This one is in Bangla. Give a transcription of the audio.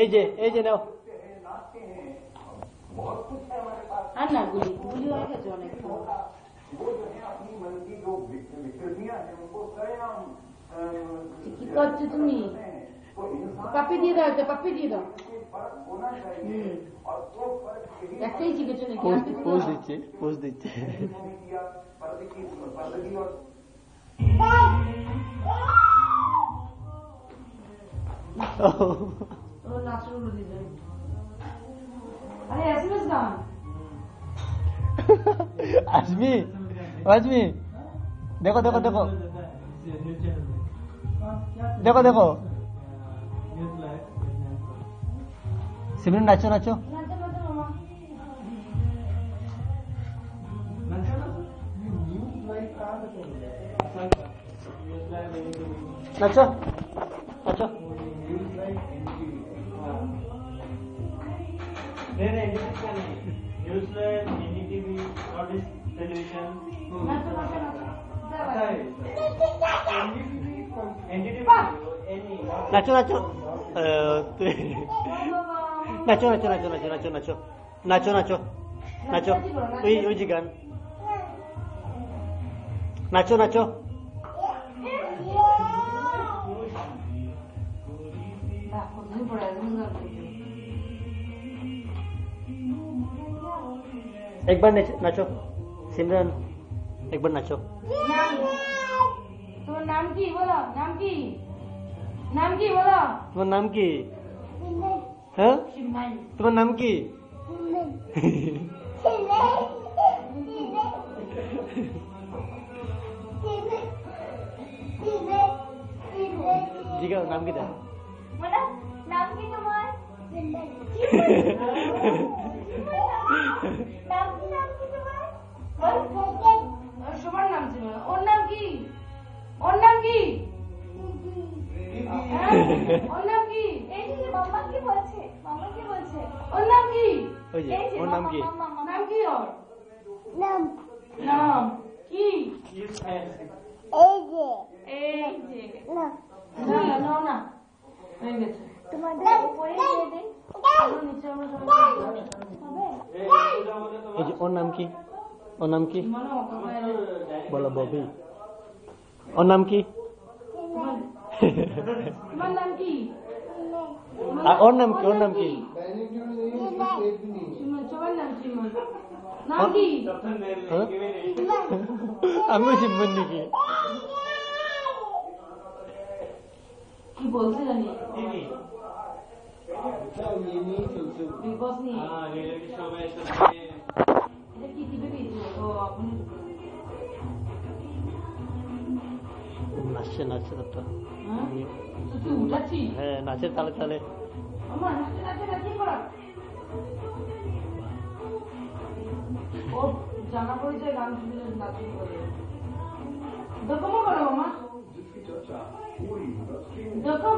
এই যে নাও আর না গুলি হয়ে গেছে অনেক। কি করছো তুমি? পাপি দিয়ে দাও, এটা পাপি দিয়ে দাও। একটাই জিজ্ঞেস নাকি? পোজ দিচ্ছে নাচগুলো দিয়ে দেবে। আরে এসএমএস গান আজমি দেখো सिमरन नाचो नाचो नाचो नाचो नाचो नाचो नाचो नाचो नाचो नाचो नाचो नाचो नाचो नाचो नाचो ওই যে গান नाचो नाचो एक बार नाचो सिमरन एक बार नाचो তোমার নাম কি বলো? নাম কি বলো? তোমার নাম কি? হ্যাঁ তোমার নাম কি? জিজ্ঞাসা নাম কি? নাম কি তোমার? সবার নাম ছিল। ওর নাম কি? ওর নাম কি? ওর নাম কি? এই যে মাম্মা কি বলছে? ওর নাম কি? ওই যে ওর নাম কি? নাম কি ওর? নাম নাম কি? এই যে না না হয়ে গেছে। তোমাদের উপরে দিয়ে দিন। নিচে আমরা সবাই হবে। এই যে ওর নাম কি? ওর নাম কি? বলো ববি। ওর নাম কি? তোমার নাম কি? ওর নাম কি? ওর নাম কি? সবার নাম সিমন। নাম কি? আমিও সিমন নাকি? কি বলছে জানি? বিগ বস নিয়ে এটা কি টিভি পেয়েছিল তো আপনি নাচছে তো তুই উঠাচ্ছি? হ্যাঁ নাচের তালে তালে আমার নাচতে করা ও জানা পরিচয় গান শুনে নাচতে করে দেখো করো মামা দেখো